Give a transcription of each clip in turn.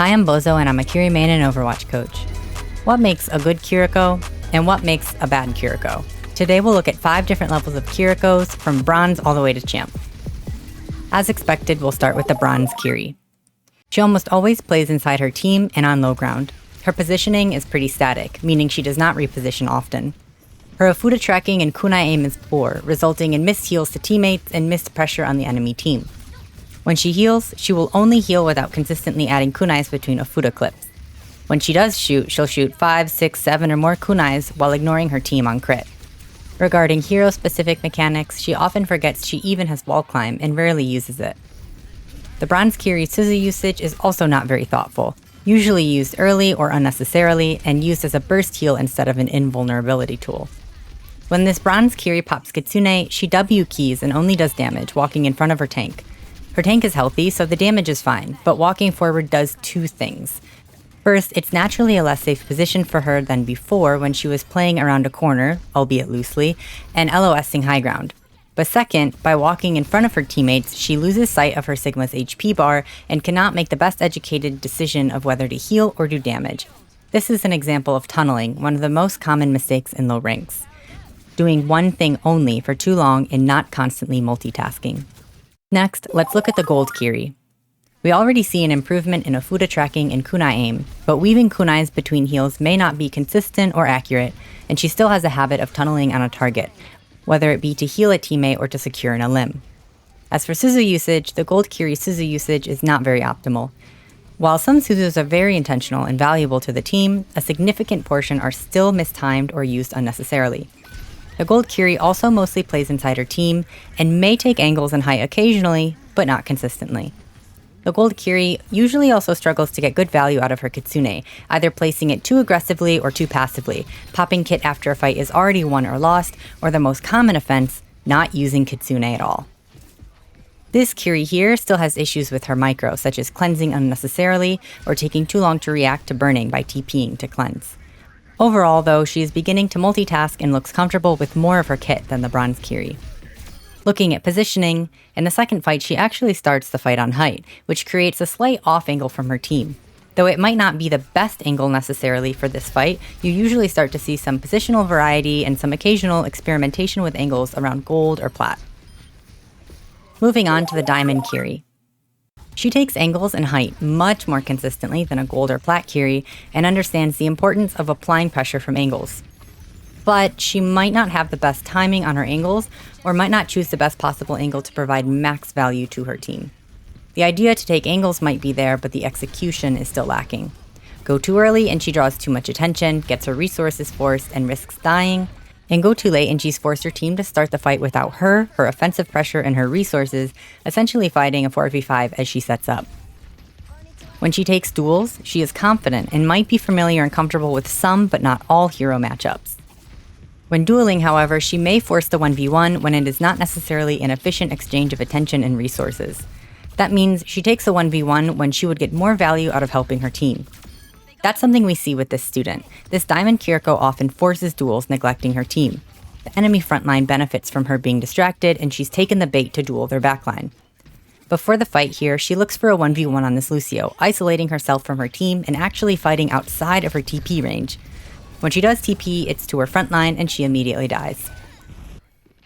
Hi, I'm Bozo and I'm a Kiri main and Overwatch coach. What makes a good Kiriko and what makes a bad Kiriko? Today we'll look at 5 different levels of Kirikos from bronze all the way to champ. As expected, we'll start with the bronze Kiri. She almost always plays inside her team and on low ground. Her positioning is pretty static, meaning she does not reposition often. Her Afuda tracking and kunai aim is poor, resulting in missed heals to teammates and missed pressure on the enemy team. When she heals, she will only heal without consistently adding kunais between Afuda clips. When she does shoot, she'll shoot 5, 6, 7 or more kunais while ignoring her team on crit. Regarding hero-specific mechanics, she often forgets she even has wall climb and rarely uses it. The bronze Kiri Suzu usage is also not very thoughtful, usually used early or unnecessarily and used as a burst heal instead of an invulnerability tool. When this bronze Kiri pops Kitsune, she W keys and only does damage walking in front of her tank. Her tank is healthy, so the damage is fine, but walking forward does 2 things. First, it's naturally a less safe position for her than before when she was playing around a corner, albeit loosely, and LOSing high ground. But second, by walking in front of her teammates, she loses sight of her Sigma's HP bar and cannot make the best educated decision of whether to heal or do damage. This is an example of tunneling, one of the most common mistakes in low ranks. Doing one thing only for too long and not constantly multitasking. Next, let's look at the gold Kiri. We already see an improvement in Afuda tracking and kunai aim, but weaving kunais between heals may not be consistent or accurate, and she still has a habit of tunneling on a target, whether it be to heal a teammate or to secure in a limb. As for Suzu usage, the gold Kiri Suzu usage is not very optimal. While some Suzus are very intentional and valuable to the team, a significant portion are still mistimed or used unnecessarily. The gold Kiri also mostly plays inside her team and may take angles and height occasionally, but not consistently. The gold Kiri usually also struggles to get good value out of her Kitsune, either placing it too aggressively or too passively, popping kit after a fight is already won or lost, or the most common offense, not using Kitsune at all. This Kiri here still has issues with her micro, such as cleansing unnecessarily or taking too long to react to burning by TPing to cleanse. Overall, though, she is beginning to multitask and looks comfortable with more of her kit than the bronze Kiri. Looking at positioning, in the second fight she actually starts the fight on height, which creates a slight off angle from her team. Though it might not be the best angle necessarily for this fight, you usually start to see some positional variety and some occasional experimentation with angles around gold or plat. Moving on to the diamond Kiri. She takes angles and height much more consistently than a gold or plat Kiri and understands the importance of applying pressure from angles. But she might not have the best timing on her angles or might not choose the best possible angle to provide max value to her team. The idea to take angles might be there, but the execution is still lacking. Go too early and she draws too much attention, gets her resources forced and risks dying, and go too late and she's forced her team to start the fight without her offensive pressure and her resources, essentially fighting a 4v5 as she sets up. When she takes duels, she is confident and might be familiar and comfortable with some but not all hero matchups. When dueling, however, she may force the 1v1 when it is not necessarily an efficient exchange of attention and resources. That means she takes a 1v1 when she would get more value out of helping her team. That's something we see with this student. This Diamond Kiriko often forces duels, neglecting her team. The enemy frontline benefits from her being distracted, and she's taken the bait to duel their backline. Before the fight here, she looks for a 1v1 on this Lucio, isolating herself from her team and actually fighting outside of her TP range. When she does TP, it's to her frontline and she immediately dies.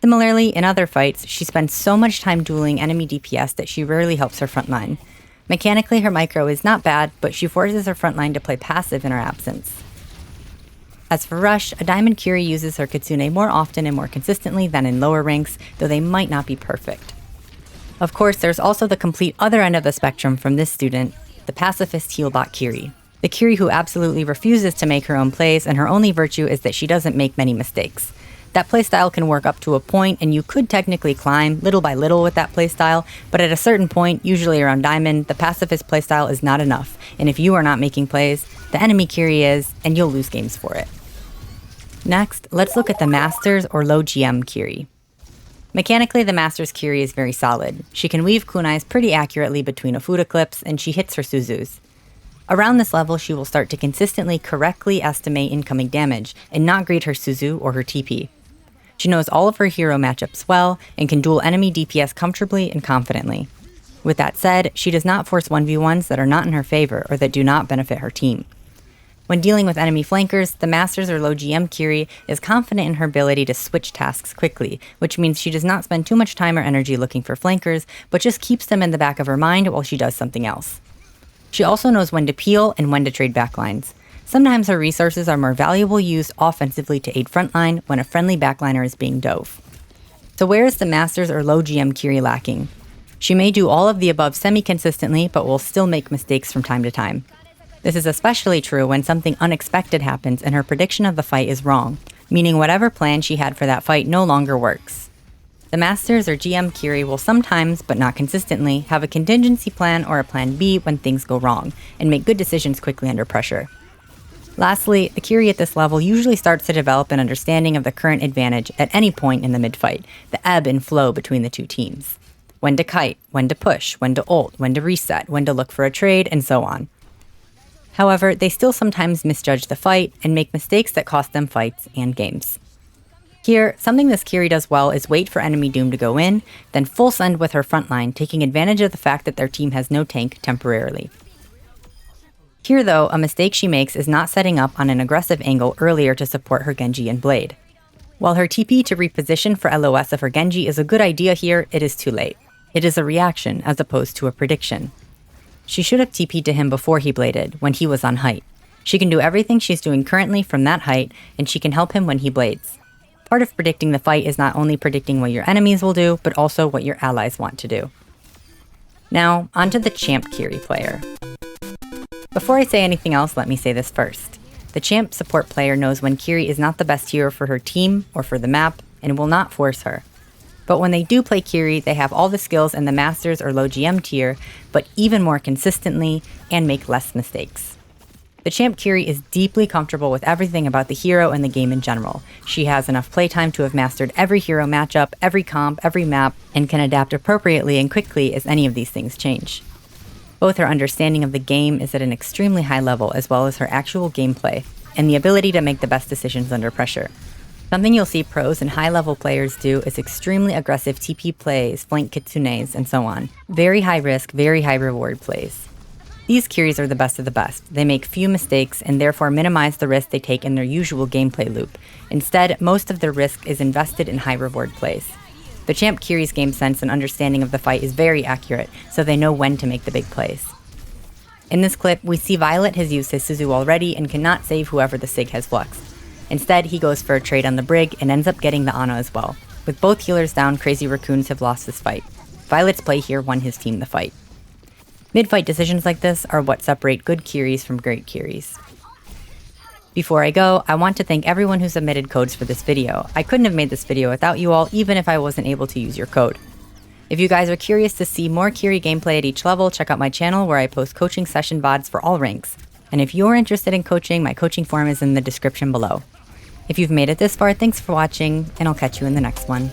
Similarly, in other fights, she spends so much time dueling enemy DPS that she rarely helps her frontline. Mechanically, her micro is not bad, but she forces her frontline to play passive in her absence. As for Rush, a Diamond Kiri uses her Kitsune more often and more consistently than in lower ranks, though they might not be perfect. Of course, there's also the complete other end of the spectrum from this student, the pacifist healbot Kiri. The Kiri who absolutely refuses to make her own plays, and her only virtue is that she doesn't make many mistakes. That playstyle can work up to a point, and you could technically climb little by little with that playstyle, but at a certain point, usually around Diamond, the pacifist playstyle is not enough, and if you are not making plays, the enemy Kiri is, and you'll lose games for it. Next, let's look at the Masters or low GM Kiri. Mechanically, the Masters Kiri is very solid. She can weave kunais pretty accurately between Afuda clips, and she hits her Suzus. Around this level, she will start to consistently correctly estimate incoming damage, and not greet her Suzu or her TP. She knows all of her hero matchups well, and can duel enemy DPS comfortably and confidently. With that said, she does not force 1v1s that are not in her favor or that do not benefit her team. When dealing with enemy flankers, the Masters or low GM Kiri is confident in her ability to switch tasks quickly, which means she does not spend too much time or energy looking for flankers, but just keeps them in the back of her mind while she does something else. She also knows when to peel and when to trade backlines. Sometimes her resources are more valuable used offensively to aid frontline when a friendly backliner is being dove. So where is the Masters or low GM Kiri lacking? She may do all of the above semi-consistently, but will still make mistakes from time to time. This is especially true when something unexpected happens and her prediction of the fight is wrong, meaning whatever plan she had for that fight no longer works. The Masters or GM Kiri will sometimes, but not consistently, have a contingency plan or a plan B when things go wrong, and make good decisions quickly under pressure. Lastly, the Kiri at this level usually starts to develop an understanding of the current advantage at any point in the mid-fight, the ebb and flow between the two teams. When to kite, when to push, when to ult, when to reset, when to look for a trade, and so on. However, they still sometimes misjudge the fight and make mistakes that cost them fights and games. Here, something this Kiri does well is wait for enemy Doom to go in, then full send with her frontline, taking advantage of the fact that their team has no tank temporarily. Here though, a mistake she makes is not setting up on an aggressive angle earlier to support her Genji and Blade. While her TP to reposition for LOS of her Genji is a good idea here, it is too late. It is a reaction as opposed to a prediction. She should have TP'd to him before he bladed, when he was on height. She can do everything she's doing currently from that height, and she can help him when he blades. Part of predicting the fight is not only predicting what your enemies will do, but also what your allies want to do. Now, onto the Champ Kiri player. Before I say anything else, let me say this first. The Champ support player knows when Kiri is not the best hero for her team or for the map, and will not force her. But when they do play Kiri, they have all the skills in the Masters or low GM tier, but even more consistently, and make less mistakes. The Champ Kiri is deeply comfortable with everything about the hero and the game in general. She has enough playtime to have mastered every hero matchup, every comp, every map, and can adapt appropriately and quickly as any of these things change. Both her understanding of the game is at an extremely high level, as well as her actual gameplay, and the ability to make the best decisions under pressure. Something you'll see pros and high-level players do is extremely aggressive TP plays, flank kitsunes, and so on. Very high risk, very high reward plays. These Kiris are the best of the best. They make few mistakes and therefore minimize the risk they take in their usual gameplay loop. Instead, most of their risk is invested in high reward plays. The Champ Kiri's game sense and understanding of the fight is very accurate, so they know when to make the big plays. In this clip, we see Violet has used his Suzu already and cannot save whoever the Sig has fluxed. Instead, he goes for a trade on the Brig and ends up getting the Ana as well. With both healers down, Crazy Raccoons have lost this fight. Violet's play here won his team the fight. Mid-fight decisions like this are what separate good Kiris from great Kiris. Before I go, I want to thank everyone who submitted codes for this video. I couldn't have made this video without you all, even if I wasn't able to use your code. If you guys are curious to see more Kiri gameplay at each level, check out my channel where I post coaching session VODs for all ranks. And if you're interested in coaching, my coaching form is in the description below. If you've made it this far, thanks for watching, and I'll catch you in the next one.